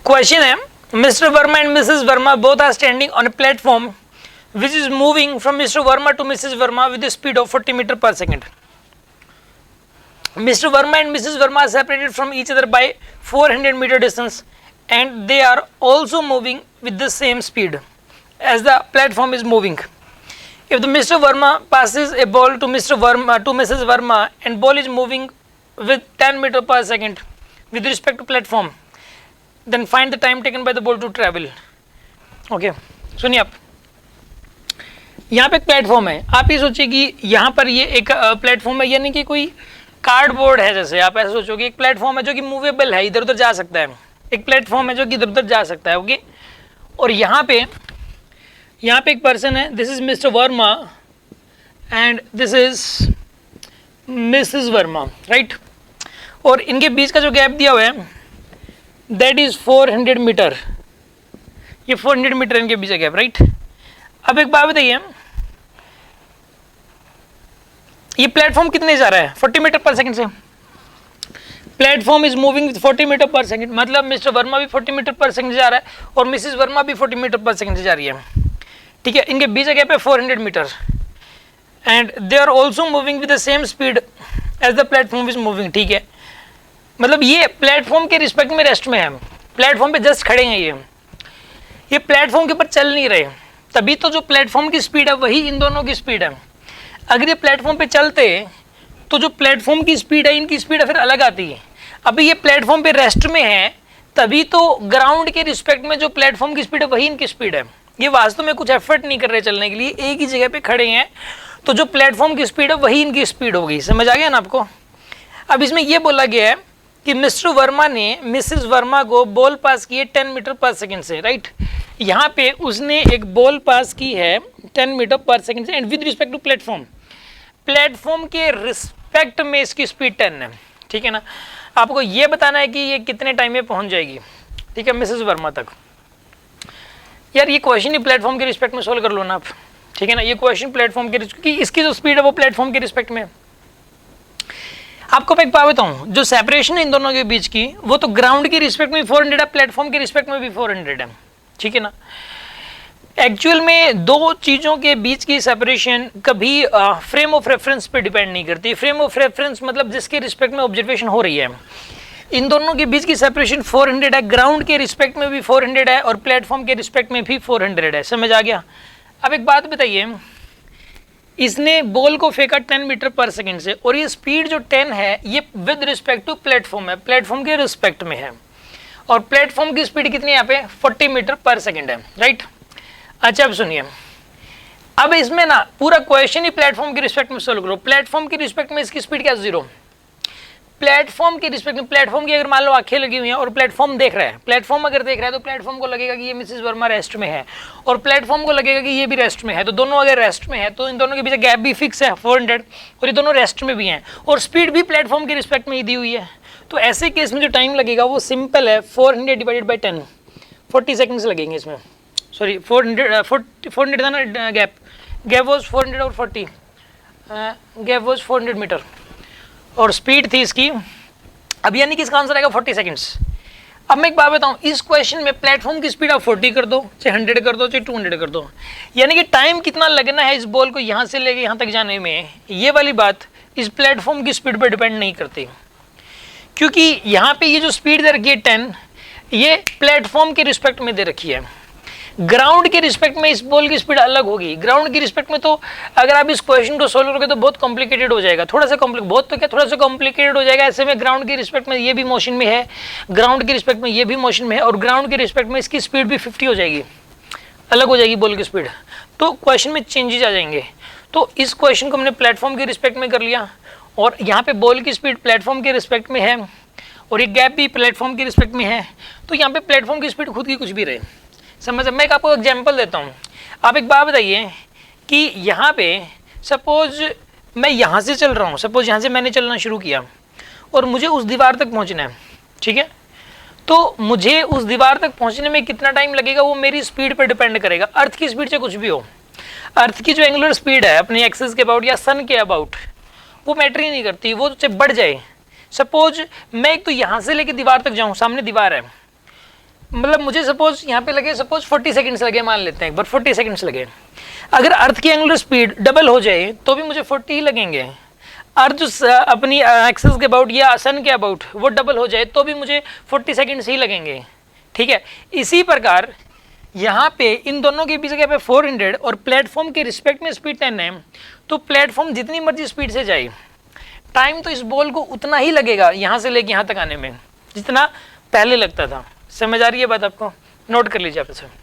Question है, Mr Verma and Mrs Verma both are standing on a platform which is moving from Mr. Verma to Mrs. Verma with a speed of 40 meter per second. Mr. Verma and Mrs. Verma are separated from each other by 400 meter distance and they are also moving with the same speed as the platform is moving. If the Mr. Verma passes a ball to Mr. Verma to Mrs. Verma and ball is moving with 10 meter per second with respect to platform, then find the time taken by the ball to travel. Okay, सुनिए आप, यहाँ पे एक platform है, आप ये सोचिए कि यहाँ पर ये एक प्लेटफॉर्म है, यानी कि कोई कार्डबोर्ड है, जैसे आप ऐसे सोचोगे एक प्लेटफॉर्म है जो कि मूवेबल है, इधर उधर जा सकता है, एक प्लेटफॉर्म है जो कि इधर उधर जा सकता है, ओके। और यहाँ पे एक पर्सन है, this is mister Verma and this is Mrs Verma, right. और इनके बीच का जो गैप दिया हुआ है दैट इज 400 मीटर, ये 400 मीटर इनके बीच का गैप, राइट। अब एक बात बताइए, ये प्लेटफॉर्म कितने जा रहा है, 40 मीटर पर सेकंड से। Platform is moving with 40 metre per second, मतलब मिस्टर वर्मा भी 40 मीटर पर सेकंड से जा रहा है और मिसेस वर्मा भी 40 मीटर पर सेकंड से जा रही है, ठीक है। इनके बीच का गैप है 400 metre and they are also moving with the same speed as the platform is moving, ठीक है। मतलब ये प्लेटफॉर्म के रिस्पेक्ट में रेस्ट में है, प्लेटफॉर्म पे जस्ट खड़े हैं, ये प्लेटफॉर्म के ऊपर चल नहीं रहे, तभी तो जो प्लेटफॉर्म की स्पीड है वही इन दोनों की स्पीड है। अगर ये प्लेटफॉर्म पे चलते तो जो प्लेटफॉर्म की स्पीड है इनकी स्पीड फिर अलग आती है। अभी ये प्लेटफॉर्म पे रेस्ट में है, तभी तो ग्राउंड के रिस्पेक्ट में जो प्लेटफॉर्म की स्पीड है वही इनकी स्पीड है। ये वास्तव में कुछ एफर्ट नहीं कर रहे चलने के लिए, एक ही जगह पे खड़े हैं, तो जो प्लेटफॉर्म की स्पीड है वही इनकी स्पीड होगी। समझ आ गया ना आपको। अब इसमें यह बोला गया है कि मिस्टर वर्मा ने मिसेस वर्मा को बॉल पास किए 10 मीटर पर सेकेंड से, राइट। यहाँ पे उसने एक बॉल पास की है 10 मीटर पर सेकेंड से and with respect to platform, platform के रिस्पेक्ट में इसकी स्पीड 10 है, ठीक है ना। आपको ये बताना है कि ये कितने टाइम में पहुंच जाएगी, ठीक है, मिसेस वर्मा तक। यार ये क्वेश्चन ही प्लेटफॉर्म के रिस्पेक्ट में सोल्व कर लो ना आप, ठीक है ना। ये क्वेश्चन प्लेटफॉर्म के, क्योंकि इसकी जो स्पीड है वो प्लेटफॉर्म के रिस्पेक्ट में। आपको मैं एक बात बताऊं, जो सेपरेशन है इन दोनों के बीच की वो तो ग्राउंड के रिस्पेक्ट में 400 है, प्लेटफॉर्म के रिस्पेक्ट में भी 400 है, ठीक है ना। एक्चुअल में दो चीज़ों के बीच की सेपरेशन कभी फ्रेम ऑफ रेफरेंस पे डिपेंड नहीं करती। फ्रेम ऑफ रेफरेंस मतलब जिसके रिस्पेक्ट में ऑब्जर्वेशन हो रही है। इन दोनों के बीच की सेपरेशन 400 है, ग्राउंड के रिस्पेक्ट में भी 400 है और प्लेटफॉर्म के रिस्पेक्ट में भी 400 है। समझ आ गया। अब एक बात बताइए, इसने बॉल को फेंका 10 मीटर पर सेकेंड से और ये स्पीड जो 10 है ये विद रिस्पेक्ट टू प्लेटफॉर्म है, प्लेटफॉर्म के रिस्पेक्ट में है, और प्लेटफॉर्म की स्पीड कितनी है यहाँ पे 40 मीटर पर सेकेंड है, राइट। अच्छा अब सुनिए, अब इसमें ना पूरा क्वेश्चन ही प्लेटफॉर्म के रिस्पेक्ट में सोल्व करो। प्लेटफॉर्म के रिस्पेक्ट में इसकी स्पीड क्या 0, प्लेटफॉर्म के रिस्पेक्ट में, प्लेटफॉर्म की अगर मान लो आंखें लगी हुई हैं और प्लेटफॉर्म देख रहा है, प्लेटफॉर्म अगर देख रहा है तो प्लेटफॉर्म को लगेगा कि ये मिसेस वर्मा रेस्ट में है और प्लेटफॉर्म को लगेगा कि ये भी रेस्ट में है। तो दोनों अगर रेस्ट में है तो इन दोनों के बीच गैप भी फिक्स है 400 और ये दोनों रेस्ट में भी हैं और स्पीड भी प्लेटफॉर्म के रिस्पेक्ट में ही दी हुई है। तो ऐसे केस में जो टाइम लगेगा वो सिंपल है, 400 डिवाइडेड बाई 10, 40 सेकेंड्स लगेंगे इसमें। सॉरी 400 था ना गैप वॉज 400 और 40, गैप वॉज 400 मीटर और स्पीड थी इसकी, अब यानी कि इसका आंसर आएगा 40 सेकेंड्स। अब मैं एक बात बताऊं, इस क्वेश्चन में प्लेटफॉर्म की स्पीड आप 40 कर दो, चाहे 100 कर दो, चाहे 200 कर दो, यानी कि टाइम कितना लगना है इस बॉल को यहाँ से लेके यहाँ तक जाने में, ये वाली बात इस प्लेटफॉर्म की स्पीड पर डिपेंड नहीं करती, क्योंकि यहाँ पे ये जो स्पीड दे रखी है 10, ये प्लेटफॉर्म के रिस्पेक्ट में दे रखी है। ग्राउंड के रिस्पेक्ट में इस बॉल की स्पीड अलग होगी। ग्राउंड के रिस्पेक्ट में तो अगर आप इस क्वेश्चन को सोल्व करोगे तो बहुत कॉम्प्लिकेटेड हो जाएगा, थोड़ा सा थोड़ा सा कॉम्प्लिकेटेड हो जाएगा। ऐसे में ग्राउंड के रिस्पेक्ट में ये भी मोशन में है, ग्राउंड के रिस्पेक्ट में ये भी मोशन में है और ग्राउंड के रिस्पेक्ट में इसकी स्पीड भी 50 हो जाएगी, अलग हो जाएगी बॉल की स्पीड, तो क्वेश्चन में चेंजेस आ जाएंगे। तो इस क्वेश्चन को हमने प्लेटफॉर्म के रिस्पेक्ट में कर लिया और यहाँ पे बॉल की स्पीड प्लेटफॉर्म के रिस्पेक्ट में है और ये गैप भी प्लेटफॉर्म के रिस्पेक्ट में है, तो यहाँ पे प्लेटफॉर्म की स्पीड खुद की कुछ भी रहे। समझ, मैं आपको एग्जांपल देता हूँ। आप एक बात बताइए कि यहाँ पे सपोज मैं यहाँ से चल रहा हूँ, सपोज यहाँ से मैंने चलना शुरू किया और मुझे उस दीवार तक पहुँचना है, ठीक है, तो मुझे उस दीवार तक पहुँचने में कितना टाइम लगेगा वो मेरी स्पीड पर डिपेंड करेगा। अर्थ की स्पीड से कुछ भी हो, अर्थ की जो एंगुलर स्पीड है अपने एक्सिस के अबाउट या सन के अबाउट, वो मैटर ही नहीं करती, वो चाहे बढ़ जाए, सपोज मैं एक तो यहाँ से लेके दीवार तक जाऊँ, सामने दीवार है, मतलब मुझे सपोज यहाँ पे लगे, सपोज 40 सेकंड्स लगे, मान लेते हैं एक बार 40 सेकंड्स लगे। अगर अर्थ की एंगुलर स्पीड डबल हो जाए तो भी मुझे 40 ही लगेंगे। अर्थ अपनी एक्सिस के अबाउट या सन के अबाउट वो डबल हो जाए तो भी मुझे 40 सेकंड्स ही लगेंगे, ठीक है। इसी प्रकार यहाँ पे इन दोनों के बीच गैप है 400 और प्लेटफॉर्म के रिस्पेक्ट में स्पीड 10 है, तो प्लेटफॉर्म जितनी मर्जी स्पीड से जाए, टाइम तो इस बॉल को उतना ही लगेगा यहाँ से लेके यहाँ तक आने में जितना पहले लगता था। समझ आ रही है बात आपको? नोट कर लीजिए आप इसे।